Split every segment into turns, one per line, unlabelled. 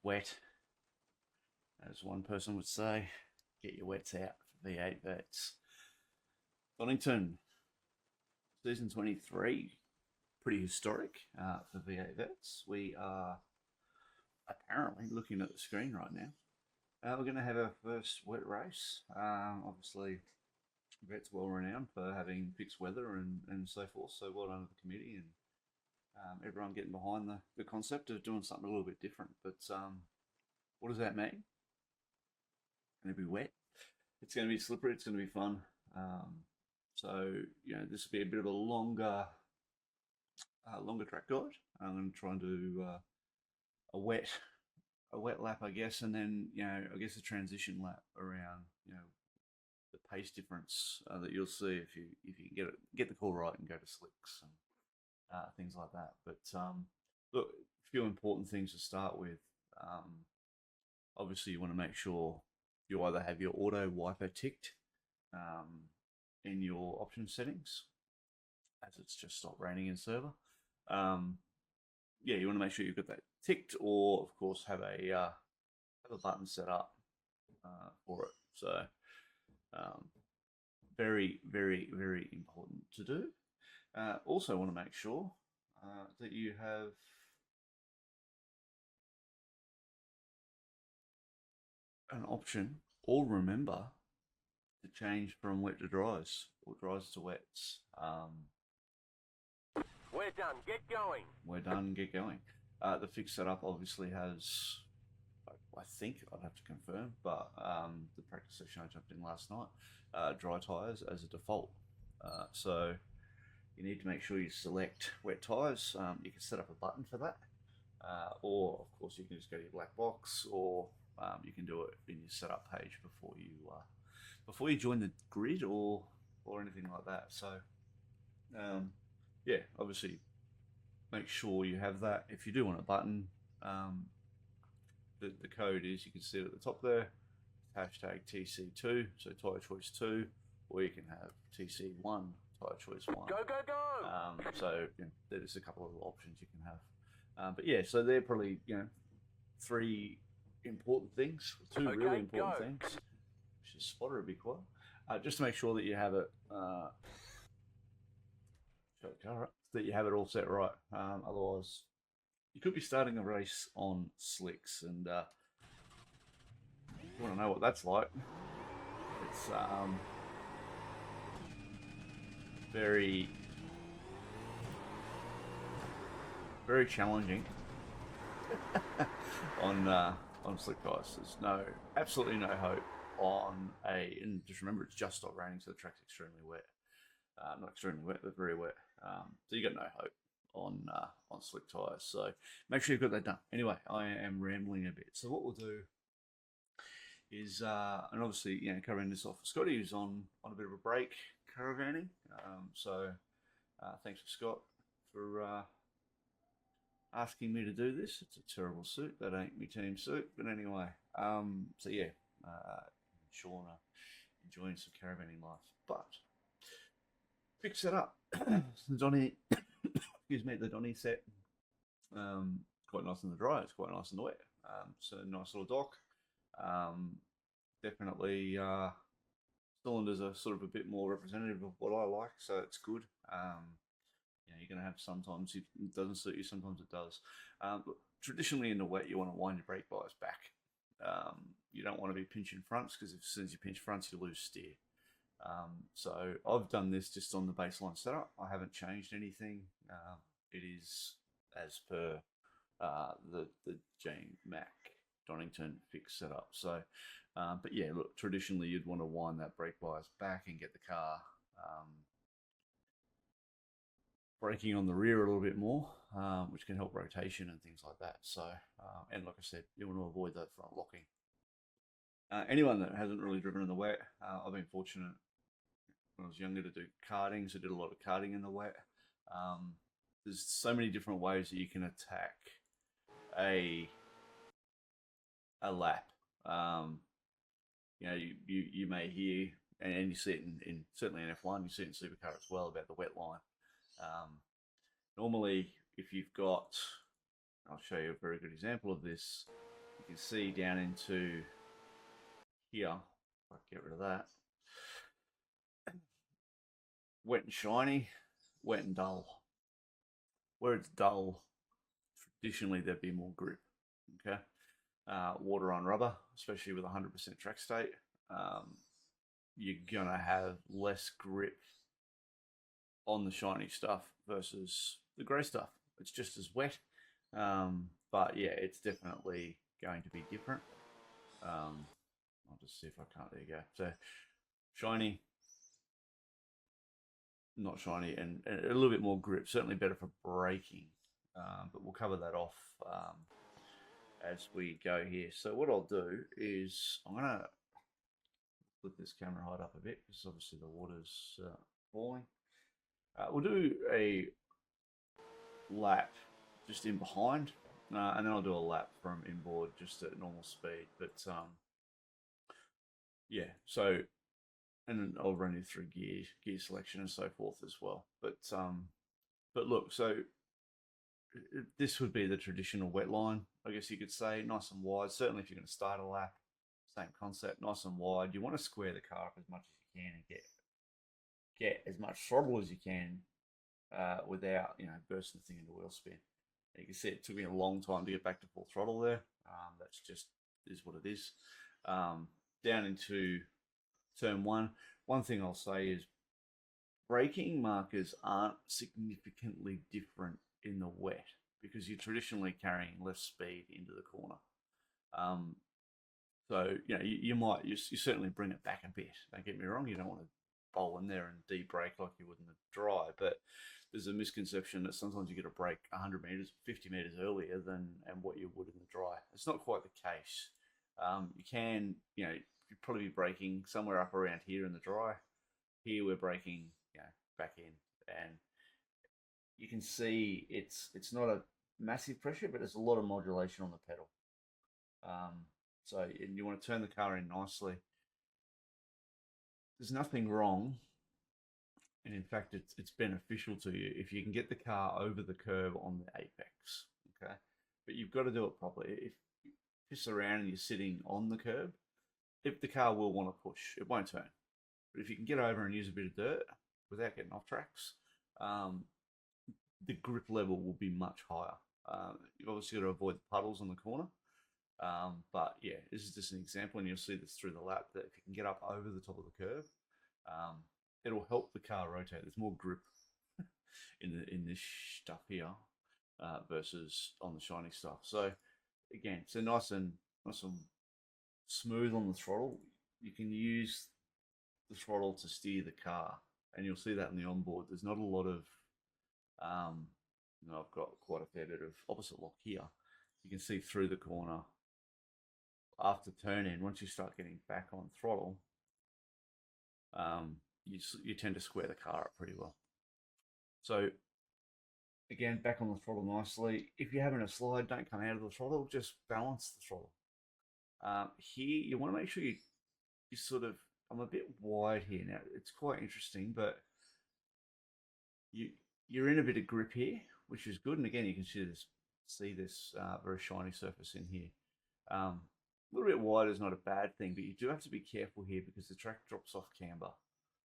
wet, as one person would say. Get your wets out for V8 VETS. Donnington, season 23, pretty historic for V8 VETS. We are apparently looking at the screen right now. We're going to have our first wet race. Obviously, VETS well renowned for having fixed weather and so forth, so well done to the committee and everyone getting behind the concept of doing something a little bit different. But what does that mean? Going to be wet. It's going to be slippery. It's going to be fun. So this will be a bit of a longer track guide. I'm going to try and do a wet lap, I guess, and then I guess a transition lap around the pace difference that you'll see if you can get the call right and go to slicks and things like that. But look, a few important things to start with. Obviously, you want to make sure you either have your auto wiper ticked in your option settings, as it's just stopped raining in server. You want to make sure you've got that ticked, or of course have a button set up for it. So very, very, very important to do. Also want to make sure that you have an option, or remember to change from wet to dries, or dries to wets.
We're done, get going.
We're done, get going. The fixed setup obviously has, I think, I'd have to confirm, but the practice session I jumped in last night, dry tyres as a default. So you need to make sure you select wet tyres. You can set up a button for that, or of course you can just go to your black box, or you can do it in your setup page before you join the grid or anything like that. So obviously make sure you have that. If you do want a button, the code is, you can see it at the top there, hashtag TC2, so tyre choice 2, or you can have TC1, tyre choice 1.
Go, go, go!
So there's a couple of options you can have. But yeah, so they're probably three important things, two
Okay,
really important
go.
things. Which is spotter a bit quiet. Just to make sure that you have it that you have it all set right. Otherwise, you could be starting a race on slicks, and you want to know what that's like. It's very, very challenging on slick ice. There's absolutely no hope on and just remember, it's just stopped raining, so the track's extremely wet. Not extremely wet, but very wet. So you got no hope on slick tyres. So make sure you've got that done. Anyway, I am rambling a bit. So what we'll do is, and obviously, covering this off for Scotty, who's on a bit of a break caravanning. So thanks for Scott for asking me to do this. It's a terrible suit. That ain't my team suit. But anyway, so yeah, Sean enjoying some caravanning life. But fix it up. The Donny, excuse me, the Donny set, quite nice in the dry. It's quite nice in the wet. So nice little dock. Definitely cylinders are sort of a bit more representative of what I like, so it's good. You're going to have sometimes it doesn't suit you, sometimes it does. But traditionally in the wet, you want to wind your brake bias back. You don't want to be pinching fronts, because as soon as you pinch fronts, you lose steer. So I've done this just on the baseline setup. I haven't changed anything. It is as per the Jane Mac Donnington fixed setup. So, but yeah, look, traditionally you'd want to wind that brake bias back and get the car braking on the rear a little bit more, which can help rotation and things like that. So, and like I said, you want to avoid that front locking. Anyone that hasn't really driven in the wet, I've been fortunate when I was younger to do karting, so I did a lot of karting in the wet. There's so many different ways that you can attack a lap. You may hear, and you see it in certainly in F1, you see it in Supercar as well, about the wet line. Normally, if you've got, I'll show you a very good example of this. you can see down into here. I'll get rid of that. Wet and shiny, wet and dull. Where it's dull, traditionally there'd be more grip. Okay, water on rubber, especially with 100% track state, you're gonna have less grip on the shiny stuff versus the grey stuff. It's just as wet, but yeah, it's definitely going to be different. I'll just see if I can't. There you go. So shiny, not shiny, and a little bit more grip. Certainly better for braking, but we'll cover that off as we go here. So what I'll do is I'm gonna put this camera height up a bit because obviously the water's falling. We'll do a lap just in behind, and then I'll do a lap from inboard just at normal speed. But yeah, so and then I'll run you through gear selection and so forth as well. But look, so this would be the traditional wet line, I guess you could say, nice and wide. Certainly, if you're going to start a lap, same concept, nice and wide. You want to square the car up as much as you can and get as much throttle as you can without bursting the thing into wheel spin. And you can see it took me a long time to get back to full throttle there. That's just is what it is. Down into turn one. One thing I'll say is braking markers aren't significantly different in the wet because you're traditionally carrying less speed into the corner. So you certainly bring it back a bit. Don't get me wrong. You don't want to bowl in there and de-brake like you would in the dry, but there's a misconception that sometimes you get a brake 100 meters, 50 meters earlier than what you would in the dry. It's not quite the case. You can, you'd probably be braking somewhere up around here in the dry. Here we're braking, back in, and you can see it's not a massive pressure, but there's a lot of modulation on the pedal. So and you want to turn the car in nicely. There's nothing wrong, and in fact, it's beneficial to you if you can get the car over the curb on the apex. Okay, but you've got to do it properly. If you piss around and you're sitting on the curb, if the car will want to push, it won't turn. But if you can get over and use a bit of dirt without getting off tracks, the grip level will be much higher. You've obviously got to avoid the puddles on the corner. But yeah, this is just an example, and you'll see this through the lap, that if you can get up over the top of the curve, it'll help the car rotate. There's more grip in this stuff here versus on the shiny stuff. So again, so nice and smooth on the throttle. You can use the throttle to steer the car, and you'll see that in the onboard. There's not a lot of I've got quite a fair bit of opposite lock here. You can see through the corner after turn in. Once you start getting back on throttle, you tend to square the car up pretty well. So again, back on the throttle nicely. If you're having a slide, don't come out of the throttle, just balance the throttle. Here you want to make sure you sort of, I'm a bit wide here now. It's quite interesting, but you're in a bit of grip here, which is good. And again, you can see this very shiny surface in here. A little bit wide is not a bad thing, but you do have to be careful here because the track drops off camber.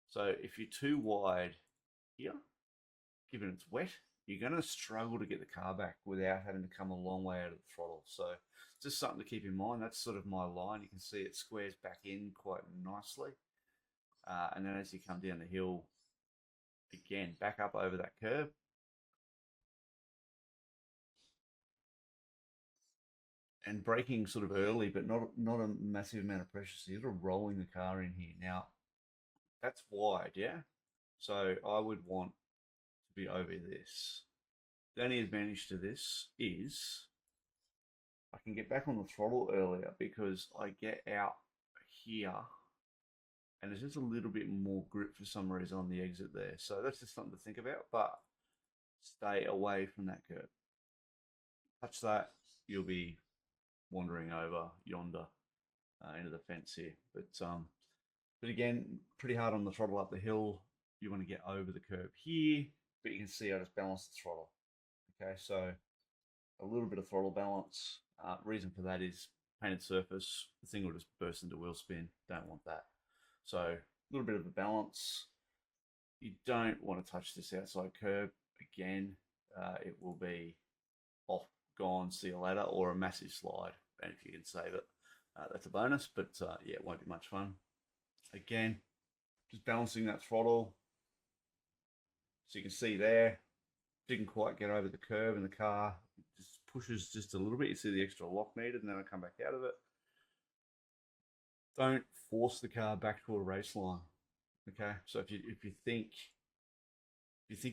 So if you're too wide here, given it's wet, you're going to struggle to get the car back without having to come a long way out of the throttle. So just something to keep in mind. That's sort of my line. You can see it squares back in quite nicely. And then as you come down the hill, again, back up over that curve. And braking sort of early, but not a massive amount of pressure. So you're sort of rolling the car in here. Now, that's wide, yeah? So I would want to be over this. The only advantage to this is I can get back on the throttle earlier because I get out here and there's just a little bit more grip for some reason on the exit there. So that's just something to think about, but stay away from that curb. Touch that, you'll be wandering over yonder into the fence here. But again, pretty hard on the throttle up the hill. You want to get over the curb here, but you can see I just balance the throttle. Okay, so a little bit of throttle balance. Reason for that is painted surface, the thing will just burst into wheel spin. Don't want that. So a little bit of a balance. You don't want to touch this outside curb. Again, it will be off, gone, see you later, or a massive slide. And if you can save it, that's a bonus. But yeah, it won't be much fun. Again, just balancing that throttle. So you can see there, didn't quite get over the curb, and the car just pushes just a little bit. You see the extra lock needed, and then I come back out of it. Don't force the car back to a race line. Okay, so if you think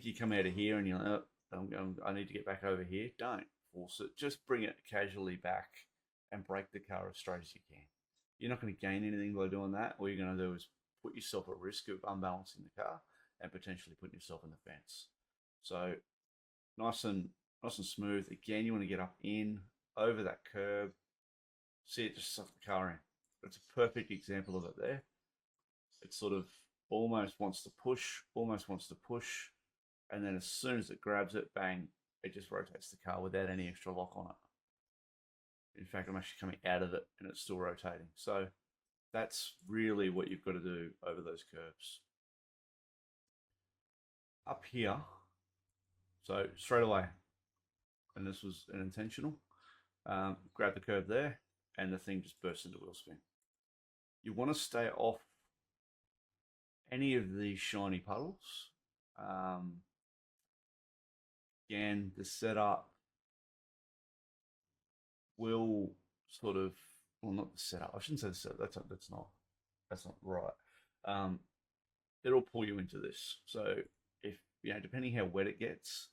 you come out of here and you're like, oh, I need to get back over here, don't force it. Just bring it casually back and brake the car as straight as you can. You're not going to gain anything by doing that. All you're going to do is put yourself at risk of unbalancing the car and potentially putting yourself in the fence. So nice and smooth. Again, you want to get up in over that curb. See it just suck the car in. That's a perfect example of it there. It sort of almost wants to push, and then as soon as it grabs it, bang, it just rotates the car without any extra lock on it. In fact, I'm actually coming out of it and it's still rotating. So that's really what you've got to do over those curves. Up here, so straight away, and this was an intentional, grab the curb there, and the thing just bursts into wheel spin. You want to stay off any of these shiny puddles. Again, the setup will sort of, well, not the setup. I shouldn't say the setup. That's not right. It'll pull you into this. So if depending how wet it gets,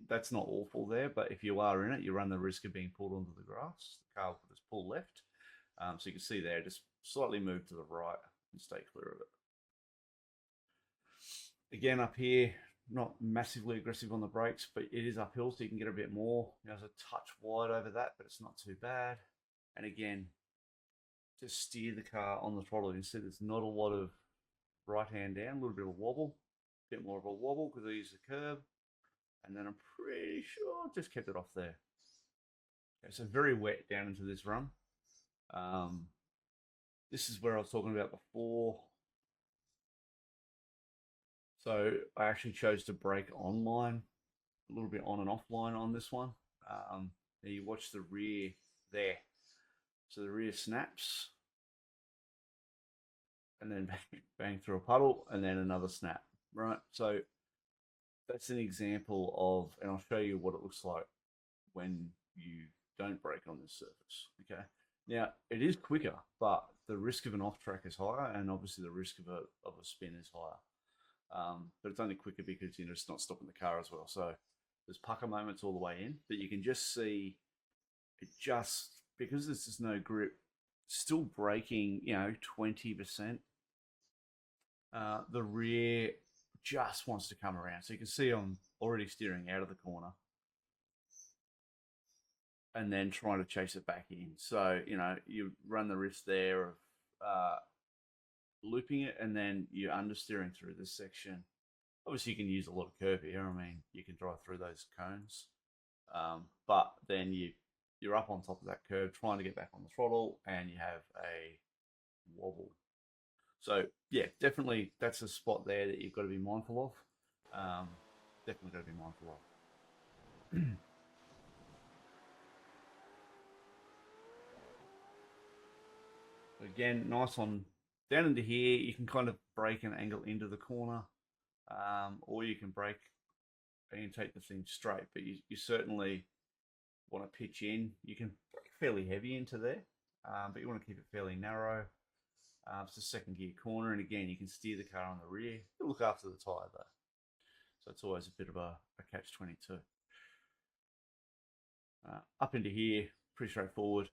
that's not awful there. But if you are in it, you run the risk of being pulled onto the grass. The car will just pull left. So you can see there, just slightly move to the right and stay clear of it. Again, up here, not massively aggressive on the brakes, but it is uphill, so you can get a bit more. There's a touch wide over that, but it's not too bad. And again, just steer the car on the throttle. You can see there's not a lot of right hand down, a little bit of a wobble, a bit more of a wobble because I used the curb. And then I'm pretty sure I just kept it off there. Okay, so very wet down into this run. This is where I was talking about before. So I actually chose to brake online, a little bit on and offline on this one. Now you watch the rear there. So the rear snaps, and then bang through a puddle, and then another snap, right? So that's an example of, and I'll show you what it looks like when you don't brake on this surface, okay? Now, it is quicker, but the risk of an off-track is higher, and obviously the risk of a spin is higher. But it's only quicker because it's not stopping the car as well. So there's pucker moments all the way in, but you can just see it just, because there's just no grip, still braking, 20%. The rear just wants to come around. So you can see I'm already steering out of the corner and then trying to chase it back in. So, you run the risk there of looping it, and then you're understeering through this section. Obviously, you can use a lot of curb here. I mean, you can drive through those cones. But then you're up on top of that curve trying to get back on the throttle, and you have a wobble. So, yeah, definitely that's a spot there that you've got to be mindful of. Definitely got to be mindful of. Again, nice on down into here. You can kind of brake and angle into the corner, or you can brake and take the thing straight. But you certainly want to pitch in. You can brake fairly heavy into there, but you want to keep it fairly narrow. It's a second gear corner, and again, you can steer the car on the rear. You look after the tyre though, so it's always a bit of a catch-22. Up into here, pretty straightforward.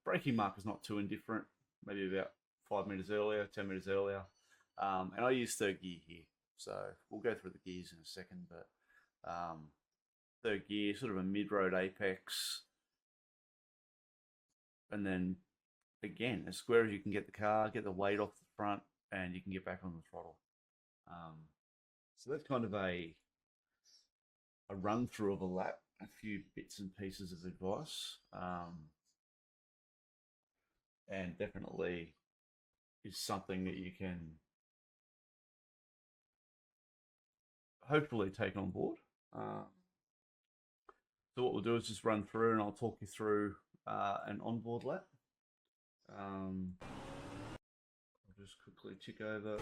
Braking marker's not too indifferent. Maybe about 5 meters earlier, 10 meters earlier, and I use third gear here. So we'll go through the gears in a second, but third gear, sort of a mid-road apex, and then again, as square as you can get the car, get the weight off the front, and you can get back on the throttle. So that's kind of a run through of a lap. a few bits and pieces of advice, and definitely is something that you can hopefully take on board. So what we'll do is just run through and I'll talk you through an onboard lap. I'll just quickly tick over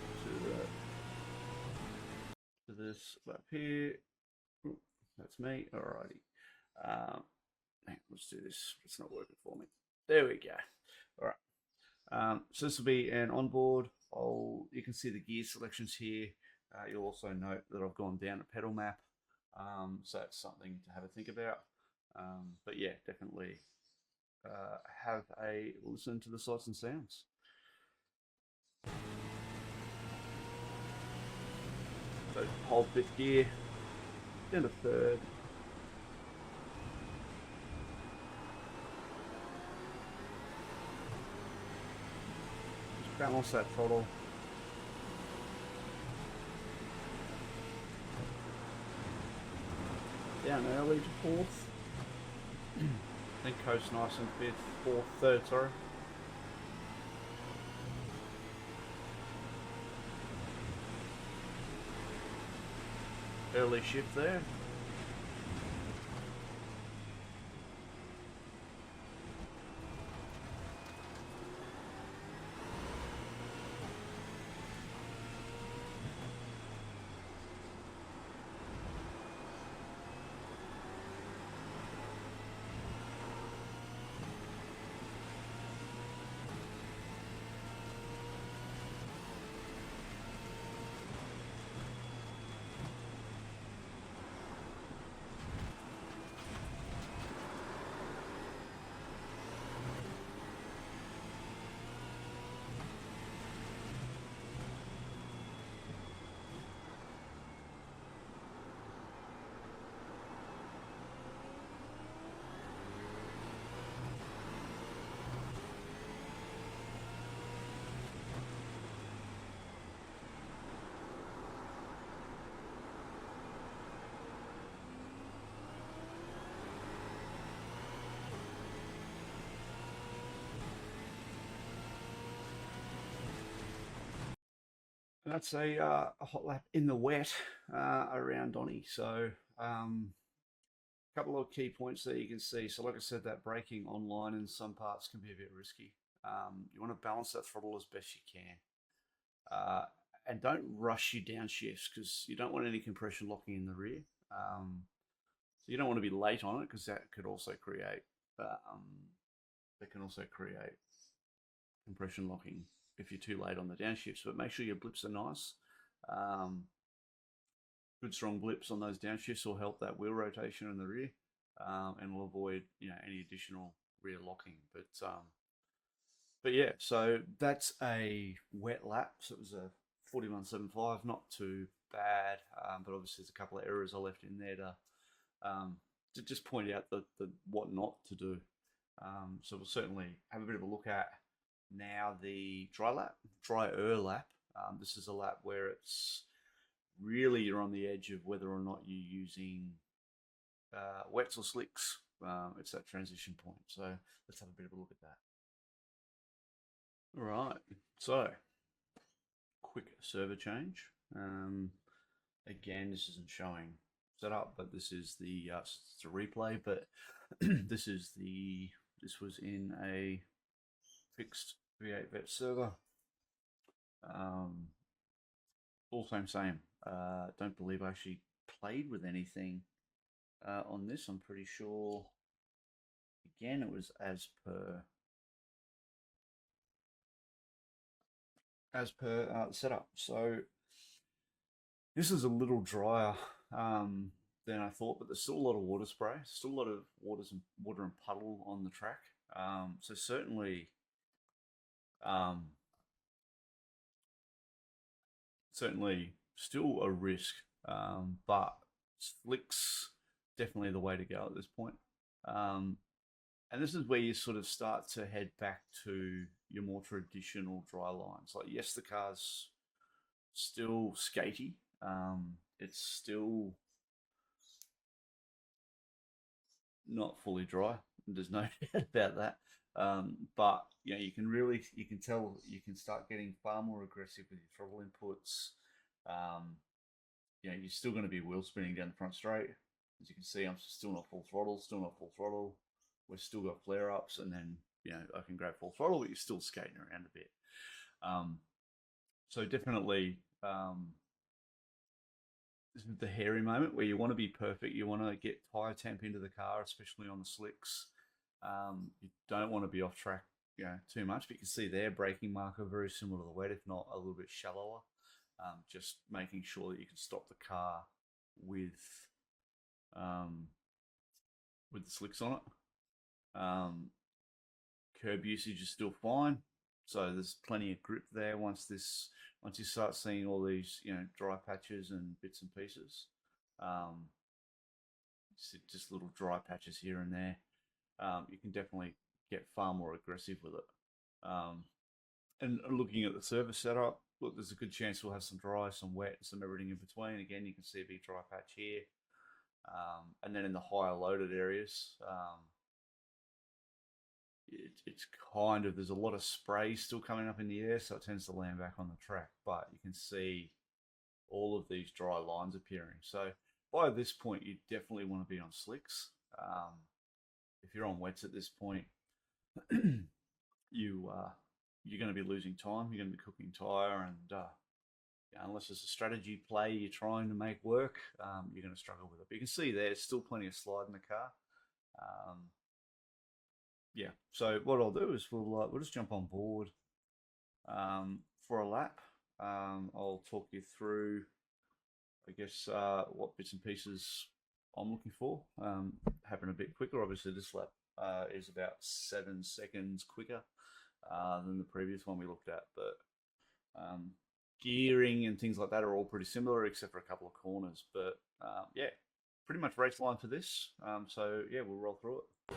to this lap here. Ooh, that's me. Alrighty. Let's do this. It's not working for me. There we go. All right. So this will be an onboard. You can see the gear selections here. You'll also note that I've gone down a pedal map. So that's something to have a think about. But yeah, definitely have a listen to the sights and sounds. So hold fifth gear, down to third. Just balance that throttle. Down early to fourth. Then coast nice and fifth, third, sorry. Early shift there. And that's a hot lap in the wet around Donny. So a couple of key points there you can see. So like I said, that braking online in some parts can be a bit risky. You want to balance that throttle as best you can. And don't rush your downshifts because you don't want any compression locking in the rear. So you don't want to be late on it because that could also create compression locking if you're too late on the downshifts. But make sure your blips are nice. Good strong blips on those downshifts will help that wheel rotation in the rear, and will avoid any additional rear locking. But yeah, so that's a wet lap. So it was a 41.75, not too bad, but obviously there's a couple of errors I left in there to just point out the what not to do. So we'll certainly have a bit of a look at now the dry lap, drier lap. This is a lap where it's really you're on the edge of whether or not you're using wets or slicks. It's that transition point. So let's have a bit of a look at that. All right, so quick server change. Again, this isn't showing setup, but this is the it's a replay. But this was in a fixed V8 VETS server. All same. Don't believe I actually played with anything on this. I'm pretty sure. Again, it was as per setup. So this is a little drier than I thought, but there's still a lot of water spray, still a lot of water and puddle on the track. So certainly still a risk, but slicks definitely the way to go at this point. And this is where you sort of start to head back to your more traditional dry lines. Like, yes, the car's still skatey. It's still not fully dry. There's no doubt about that. But you can really, you can tell, you can start getting far more aggressive with your throttle inputs. You're still going to be wheel spinning down the front straight. As you can see, I'm still not full throttle, We've still got flare ups, and then I can grab full throttle, but you're still skating around a bit. So definitely, this is the hairy moment where you want to be perfect. You want to get tyre temp into the car, especially on the slicks. You don't want to be off track, too much. But you can see there, braking marker very similar to the wet, if not a little bit shallower. Just making sure that you can stop the car with the slicks on it. Curb usage is still fine, so there's plenty of grip there. Once you start seeing all these dry patches and bits and pieces, just little dry patches here and there, you can definitely get far more aggressive with it. And looking at the surface setup, look, there's a good chance we'll have some dry, some wet, and some everything in between. Again, you can see a big dry patch here. And then in the higher loaded areas, it's kind of, there's a lot of spray still coming up in the air, so it tends to land back on the track. But you can see all of these dry lines appearing. So by this point, you definitely want to be on slicks. If you're on wets at this point, you're going to be losing time. You're going to be cooking tyre, and unless it's a strategy play you're trying to make work, you're going to struggle with it. But you can see there's still plenty of slide in the car. So what I'll do is we'll just jump on board for a lap. I'll talk you through, I guess, what bits and pieces I'm looking for. Happen a bit quicker. Obviously, this lap is about 7 seconds quicker than the previous one we looked at, but gearing and things like that are all pretty similar, except for a couple of corners. But pretty much race line for this. So we'll roll through it.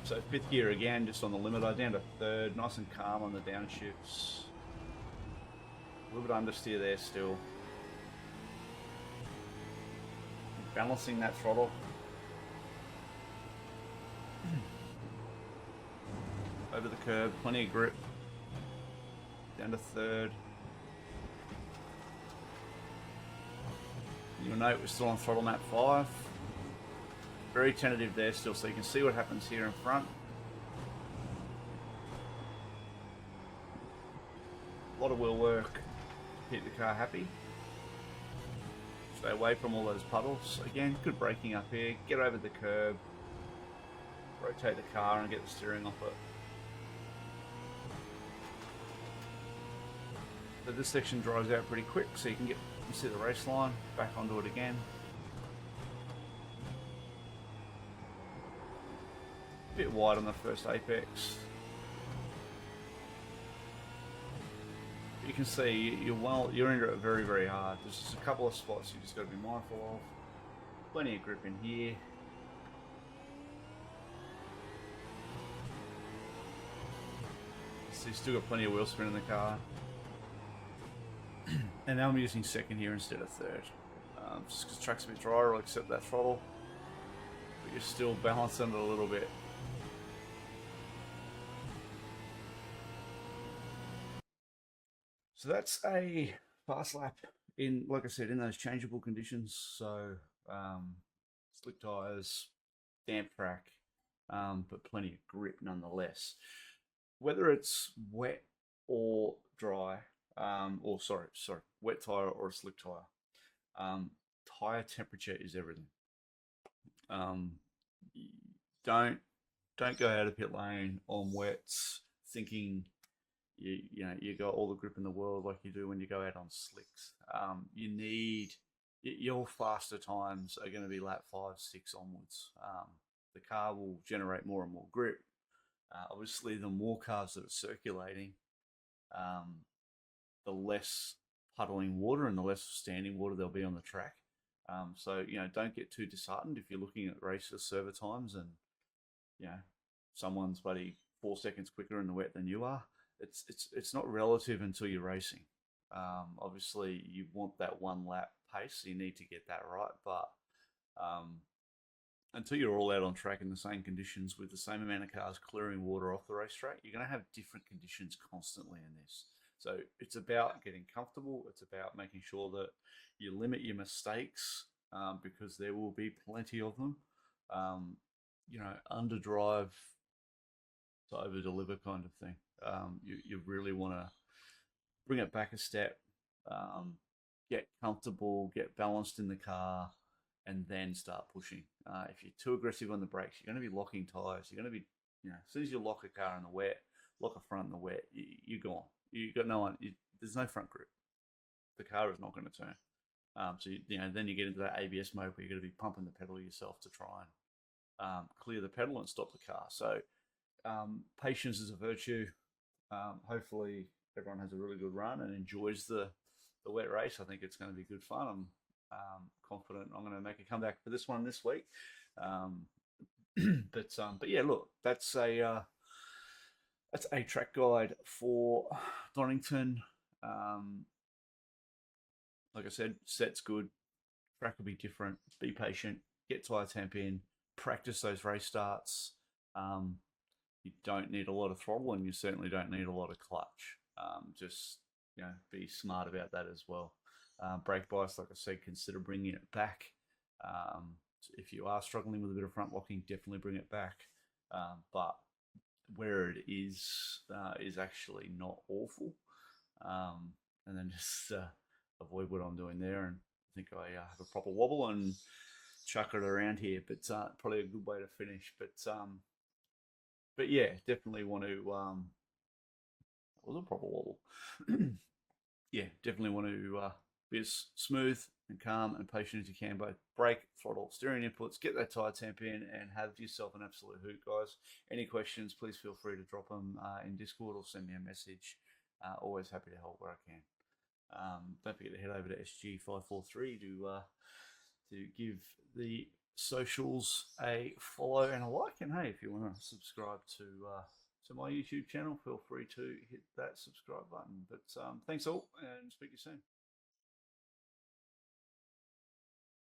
So fifth gear again, just on the limiter, down to third, nice and calm on the downshifts. A little bit understeer there still. Balancing that throttle. Over the curb, plenty of grip. Down to third. You'll note we're still on throttle map 5. Very tentative there still, so you can see what happens here in front. A lot of wheel work to keep the car happy. Stay away from all those puddles. Again, good braking up here. Get over the curb. Rotate the car and get the steering off it. So this section drives out pretty quick, so you can see the race line. Back onto it again. Bit wide on the first apex. You can see you're into it very, very hard. There's just a couple of spots you just got to be mindful of. Plenty of grip in here. So you've still got plenty of wheel spin in the car. And now I'm using second here instead of third. Just because the track's a bit drier, I'll accept that throttle. But you're still balancing it a little bit. So that's a fast lap in, like I said, in those changeable conditions. So slick tyres, damp track, but plenty of grip nonetheless. Whether it's wet or dry, wet tyre or a slick tyre, tyre temperature is everything. Don't go out of pit lane on wets thinking you got all the grip in the world like you do when you go out on slicks. You need your faster times are going to be lap 5, 6 onwards. The car will generate more and more grip. Obviously, the more cars that are circulating, the less puddling water and the less standing water there'll be on the track. So don't get too disheartened if you're looking at races server times and someone's bloody 4 seconds quicker in the wet than you are. It's not relative until you're racing. Obviously, you want that one lap pace, so you need to get that right. But until you're all out on track in the same conditions with the same amount of cars clearing water off the racetrack, you're going to have different conditions constantly in this. So it's about getting comfortable. It's about making sure that you limit your mistakes because there will be plenty of them. Underdrive to over deliver kind of thing. You really want to bring it back a step, get comfortable, get balanced in the car, and then start pushing. If you're too aggressive on the brakes, you're going to be locking tires. You're going to be, as soon as you lock a car in the wet, lock a front in the wet, you're gone. You got no one. There's no front grip. The car is not going to turn. Then you get into that ABS mode where you're going to be pumping the pedal yourself to try and clear the pedal and stop the car. So patience is a virtue. Hopefully everyone has a really good run and enjoys the wet race. I think it's going to be good fun. I'm confident I'm going to make a comeback for this one this week. But yeah, look, that's a track guide for Donnington. Like I said, set's good. Track will be different. Be patient. Get tyre temp in. Practice those race starts. You don't need a lot of throttle, and you certainly don't need a lot of clutch. Just be smart about that as well. Brake bias, like I said, consider bringing it back. If you are struggling with a bit of front locking, definitely bring it back. But where it is actually not awful. And then just avoid what I'm doing there, and I think I have a proper wobble and chuck it around here. But probably a good way to finish. But yeah, definitely want to. It was a proper wobble. Yeah, definitely want to be as smooth and calm and patient as you can. Both brake, throttle, steering inputs, get that tyre temp in, and have yourself an absolute hoot, guys. Any questions, please feel free to drop them in Discord or send me a message. Always happy to help where I can. Don't forget to head over to SG543 to give the socials a follow and a like. And hey, if you want to subscribe to my YouTube channel, feel free to hit that subscribe button. But thanks all, and speak to you soon.